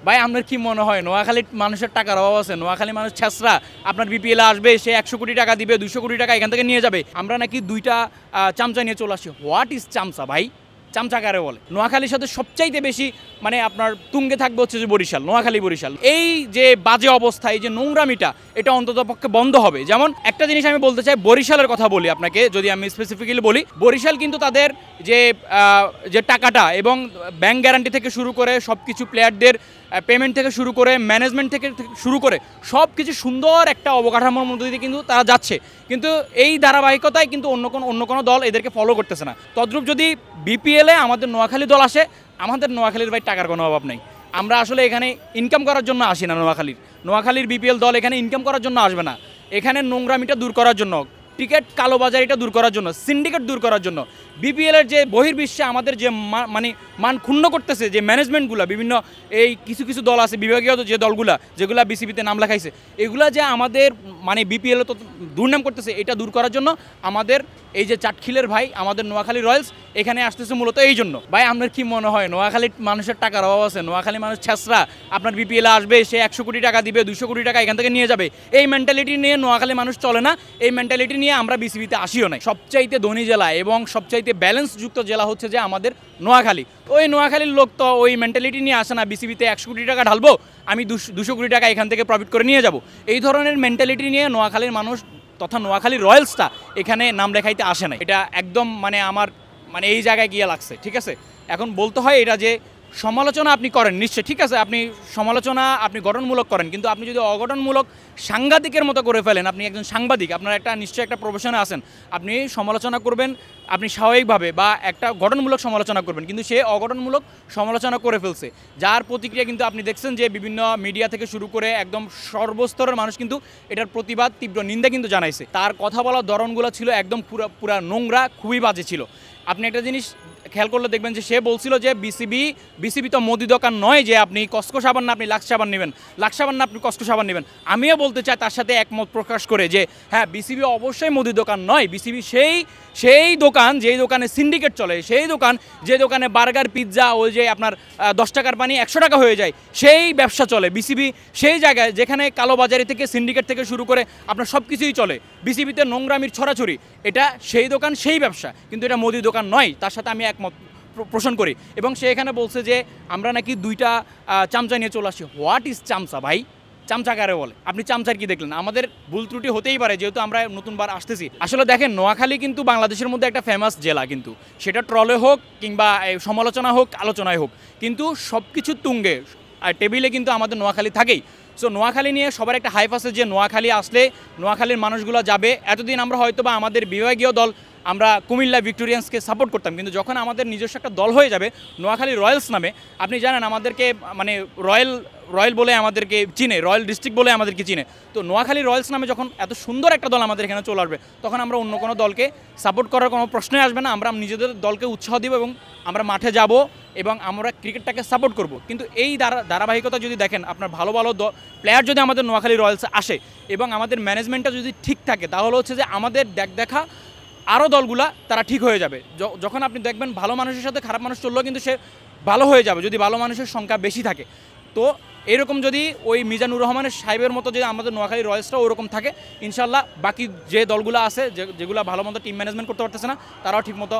ভাই আপনার কি মনে হয় নোয়াখালীর মানুষের টাকার অভাব আছে? নোয়াখালী মানুষ ছেঁচড়া, আপনার বিপিএল আসবে, সে 100 কোটি টাকা দিবে, 200 কোটি টাকা এখান থেকে নিয়ে যাবে। আমরা নাকি দুইটা চামচা নিয়ে চলে আসি। হোয়াট ইজ চামচা ভাই? চামচা কারে বলে? নোয়াখালীর সাথে সবচাইতে বেশি মানে আপনার তুঙ্গে থাকবে হচ্ছে যে বরিশাল, নোয়াখালী বরিশাল। এই যে বাজে অবস্থা, এই যে নোংরামিটা, এটা অন্তত পক্ষে বন্ধ হবে। যেমন একটা জিনিস আমি বলতে চাই, বরিশালের কথা বলি আপনাকে, যদি আমি স্পেসিফিক্যালি বলি, বরিশাল কিন্তু তাদের যে টাকাটা এবং ব্যাংক গ্যারান্টি থেকে শুরু করে সব কিছু, প্লেয়ারদের পেমেন্ট থেকে শুরু করে, ম্যানেজমেন্ট থেকে শুরু করে সব কিছু সুন্দর একটা অবকাঠামোর মধ্যে দিয়ে কিন্তু তারা যাচ্ছে। কিন্তু এই ধারাবাহিকতায় কিন্তু অন্য কোনো দল এদেরকে ফলো করতেছে না। তদ্রূপ যদি বিপিএলে আমাদের নোয়াখালী দল আসে, আমাদের নোয়াখালীর ভাই টাকার কোনো অভাব নেই। আমরা আসলে এখানে ইনকাম করার জন্য আসি না। নোয়াখালীর বিপিএল দল এখানে ইনকাম করার জন্য আসবে না। এখানে নোংরামিটা দূর করার জন্য, টিকিট কালোবাজারিটা দূর করার জন্য, সিন্ডিকেট দূর করার জন্য, বিপিএলের যে বহির্বিশ্বে আমাদের যে মানে মান ক্ষুণ্ণ করতেছে যে ম্যানেজমেন্টগুলো, বিভিন্ন এই কিছু দল আছে, বিভাগীয় যে দলগুলা যেগুলা বিসিবিতে নাম লেখাইছে, এগুলা যে আমাদের মানে বিপিএলে তো দুর্নাম করতেছে, এটা দূর করার জন্য আমাদের এই যে চাটখিলের ভাই, আমাদের নোয়াখালী রয়্যালস এখানে আসতেছে মূলত এই জন্য। ভাই আপনার কি মনে হয় নোয়াখালীর মানুষের টাকার অভাব আছে? নোয়াখালী মানুষ ছেঁচড়া, আপনার বিপিএলে আসবে, সে 100 কোটি টাকা দিবে, 200 কোটি টাকা এখান থেকে নিয়ে যাবে। এই মেন্টালিটি নিয়ে নোয়াখালী মানুষ চলে না। এই মেন্টালিটি নিয়ে আমরা বিসিবিতে আসিও নাই। সবচাইতে ধনী জেলা এবং সবচাইতে ব্যালেন্সযুক্ত জেলা হচ্ছে যে আমাদের নোয়াখালী। ওই নোয়াখালীর লোক তো ওই মেন্টালিটি নিয়ে আসে না বিসিবিতে 100 কোটি টাকা ঢালবো, আমি 200 কোটি টাকা এখান থেকে প্রফিট করে নিয়ে যাব। এই ধরনের মেন্টালিটি নিয়ে নোয়াখালীর মানুষ তথা নোয়াখালী রয়্যালসটা এখানে নাম লেখাইতে আসে না। এটা একদম মানে আমার মানে এই জায়গায় গিয়ে লাগছে। ঠিক আছে, এখন বলতে হয় এটা যে সমালোচনা আপনি করেন নিশ্চয়, ঠিক আছে, আপনি সমালোচনা আপনি গঠনমূলক করেন, কিন্তু আপনি যদি অগঠনমূলক সাংঘাতিকের মতো করে ফেলেন, আপনি একজন সাংবাদিক, আপনার একটা নিশ্চয়ই একটা প্রফেশনে আছেন, আপনি সমালোচনা করবেন আপনি স্বাভাবিকভাবে বা একটা গঠনমূলক সমালোচনা করবেন, কিন্তু সে অগঠনমূলক সমালোচনা করে ফেলছে, যার প্রতিক্রিয়া কিন্তু আপনি দেখছেন যে বিভিন্ন মিডিয়া থেকে শুরু করে একদম সর্বস্তরের মানুষ কিন্তু এটার প্রতিবাদ, তীব্র নিন্দা কিন্তু জানাইছে। তার কথা বলার ধরনগুলো ছিল একদম পুরা নোংরা, খুবই বাজে ছিল। আপনি একটা জিনিস খেয়াল করলে দেখবেন যে সে বলছিল যে বিসিবি তো মোদি দোকান নয় যে আপনি কসকো সাবান না আপনি লাক্স সাবান নেবেন, লাক্স সাবান না আপনি কসকো সাবান নেবেন। আমিও বলতে চাই তার সাথে একমত প্রকাশ করে যে হ্যাঁ, বিসিবি অবশ্যই মোদি দোকান নয়। বিসিবি সেই দোকান যেই দোকানে সিন্ডিকেট চলে, সেই দোকান যে দোকানে বার্গার, পিৎজা, ওই যে আপনার 10 টাকার পানি 100 টাকা হয়ে যায়, সেই ব্যবসা চলে। বিসিবি সেই জায়গায় যেখানে কালোবাজারি থেকে সিন্ডিকেট থেকে শুরু করে আপনার সব কিছুই চলে। বিসিবিতে নোংরামির ছড়াছড়ি, এটা সেই দোকান সেই ব্যবসা, কিন্তু এটা মোদি দোকান নয়। তার সাথে আমি একমত পোষণ করি। এবং সে এখানে বলছে যে আমরা নাকি দুইটা চামচা নিয়ে চলে আসি। হোয়াট ইজ চামচা ভাই? চামচা কারে বলে? আপনি চামচার কি দেখলেন? আমাদের ভুল ত্রুটি হতেই পারে, যেহেতু আমরা নতুনবার আসতেছি। আসলে দেখেন, নোয়াখালী কিন্তু বাংলাদেশের মধ্যে একটা ফেমাস জেলা, কিন্তু সেটা ট্রলে হোক কিংবা সমালোচনা হোক, আলোচনায় হোক, কিন্তু সব কিছু তুঙ্গে আর টেবিলে কিন্তু আমাদের নোয়াখালী থাকেই। সো নোয়াখালী নিয়ে সবার একটা হাইপ আছে যে নোয়াখালী আসলে নোয়াখালীর মানুষগুলো যাবে। এতদিন আমরা হয়তো বা আমাদের বিভাগীয় দল আমরা কুমিল্লা ভিক্টোরিয়ান্সকে সাপোর্ট করতাম, কিন্তু যখন আমাদের নিজস্ব একটা দল হয়ে যাবে নোয়াখালী রয়্যালস নামে, আপনি জানেন আমাদেরকে মানে রয়্যাল বলে আমাদেরকে চিনে, রয়্যাল ডিস্ট্রিক্ট বলে আমাদেরকে চিনে। তো নোয়াখালী রয়্যালস নামে যখন এত সুন্দর একটা দল আমাদের এখানে চলে আসবে, তখন আমরা অন্য কোনো দলকে সাপোর্ট করার কোনো প্রশ্নই আসবে না। আমরা নিজেদের দলকে উৎসাহ দিব এবং আমরা মাঠে যাব এবং আমরা ক্রিকেটটাকে সাপোর্ট করব। কিন্তু এই ধারাবাহিকতা যদি দেখেন, আপনার ভালো প্লেয়ার যদি আমাদের নোয়াখালী রয়্যালসে আসে এবং আমাদের ম্যানেজমেন্টটা যদি ঠিক থাকে, তাহলে হচ্ছে যে আমাদের দেখা আরও দলগুলা তারা ঠিক হয়ে যাবে। যখন আপনি দেখবেন ভালো মানুষের সাথে খারাপ মানুষ চললেও কিন্তু সে ভালো হয়ে যাবে, যদি ভালো মানুষের সংখ্যা বেশি থাকে। তো এরকম যদি ওই মিজানুর রহমানের সাহেবের মতো যদি আমাদের নোয়াখালী রয়্যালসটাও ওরকম থাকে, ইনশাল্লাহ বাকি যে দলগুলো আছে যেগুলো ভালো মতো টিম ম্যানেজমেন্ট করতে পারতেছে না, তারাও ঠিকমতো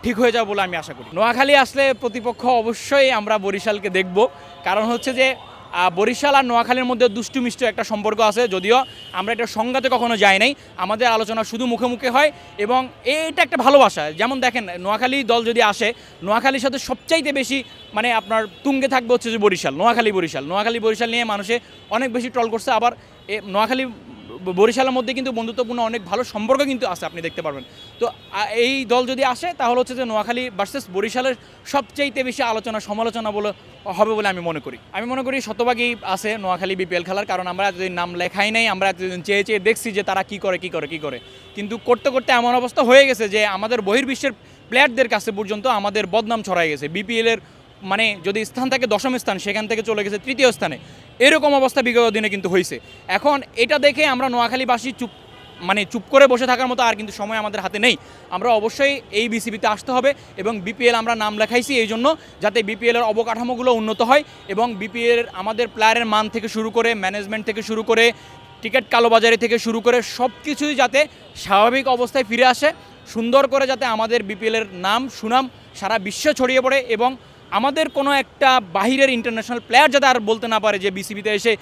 ঠিক হয়ে যাবে বলে আমি আশা করি। নোয়াখালী আসলে প্রতিপক্ষ অবশ্যই আমরা বরিশালকে দেখব, কারণ হচ্ছে যে বরিশাল আর নোয়াখালীর মধ্যে দুষ্টু মিষ্টি একটা সম্পর্ক আছে, যদিও আমরা এটা সংঘাতে কখনো যাই নাই। আমাদের আলোচনা শুধু মুখে মুখে হয় এবং এটা একটা ভালোবাসা। যেমন দেখেন, নোয়াখালী দল যদি আসে, নোয়াখালীর সাথে সবচাইতে বেশি মানে আপনার তুঙ্গে থাকবে হচ্ছে যে নোয়াখালী বরিশাল নিয়ে মানুষে অনেক বেশি ট্রল করছে। আবার নোয়াখালী বরিশালের মধ্যে কিন্তু বন্ধুত্বপূর্ণ অনেক ভালো সম্পর্ক কিন্তু আছে, আপনি দেখতে পারবেন। তো এই দল যদি আসে, তাহলে হচ্ছে যে নোয়াখালী ভার্সেস বরিশালের সবচাইতে বেশি সমালোচনা হবে বলে আমি মনে করি শতভাগই আছে নোয়াখালী বিপিএল খেলার। কারণ আমরা এতদিন নাম লেখাই নাই, আমরা এতদিন চেয়ে দেখছি যে তারা কি করে, কিন্তু করতে করতে এমন অবস্থা হয়ে গেছে যে আমাদের বহির্বিশ্বের প্লেয়ারদের কাছে পর্যন্ত আমাদের বদনাম ছড়াই গেছে। বিপিএলের মানে যদি স্থান থাকে 10ম স্থান, সেখান থেকে চলে গেছে 3য় স্থানে। এরকম অবস্থা বিগত দিনে কিন্তু হয়েছে। এখন এটা দেখে আমরা নোয়াখালীবাসী মানে চুপ করে বসে থাকার মতো আর কিন্তু সময় আমাদের হাতে নেই। আমরা অবশ্যই এই বিসিবিতে আসতে হবে এবং বিপিএল আমরা নাম লেখাইছি এই জন্য যাতে বিপিএলের অবকাঠামোগুলো উন্নত হয় এবং বিপিএল আমাদের প্লেয়ারের মান থেকে শুরু করে ম্যানেজমেন্ট থেকে শুরু করে টিকিট কালোবাজারি থেকে শুরু করে সব কিছুই যাতে স্বাভাবিক অবস্থায় ফিরে আসে, সুন্দর করে যাতে আমাদের বিপিএলের নাম সুনাম সারা বিশ্বে ছড়িয়ে পড়ে এবং আমাদের কোনো একটা বাহিরের ইন্টারন্যাশনাল প্লেয়ার যাতে আর বলতে না পারে যে বিসিবিতে এসে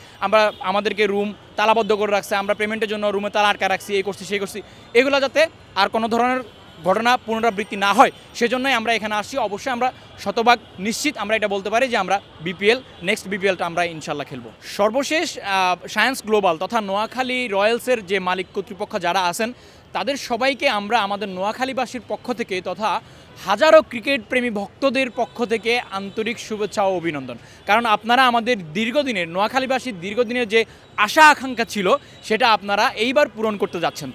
আমাদেরকে রুম তালাবদ্ধ করে রাখছে, আমরা পেমেন্টের জন্য রুমে তালা আটকা রাখছি, এই করছি সেই করছি, এগুলো যাতে আর কোনো ধরনের ঘটনা পুনরাবৃত্তি না হয় সেজন্যই আমরা এখানে আসছি। অবশ্যই আমরা শতভাগ নিশ্চিত আমরা এটা বলতে পারি যে আমরা নেক্সট বিপিএলটা আমরা ইনশাল্লাহ খেলবো। সর্বশেষ সায়েন্স গ্লোবাল তথা নোয়াখালী রয়্যালসের যে মালিক কর্তৃপক্ষ যারা আছেন তাদের সবাইকে আমরা আমাদের নোয়াখালীবাসীর পক্ষ থেকে তথা হাজারো ক্রিকেট প্রেমী ভক্তদের পক্ষ থেকে আন্তরিক শুভেচ্ছা ও অভিনন্দন। কারণ আপনারা আমাদের নোয়াখালীবাসীর দীর্ঘদিনের যে আশা আকাঙ্ক্ষা ছিল সেটা আপনারা এইবার পূরণ করতে যাচ্ছেন।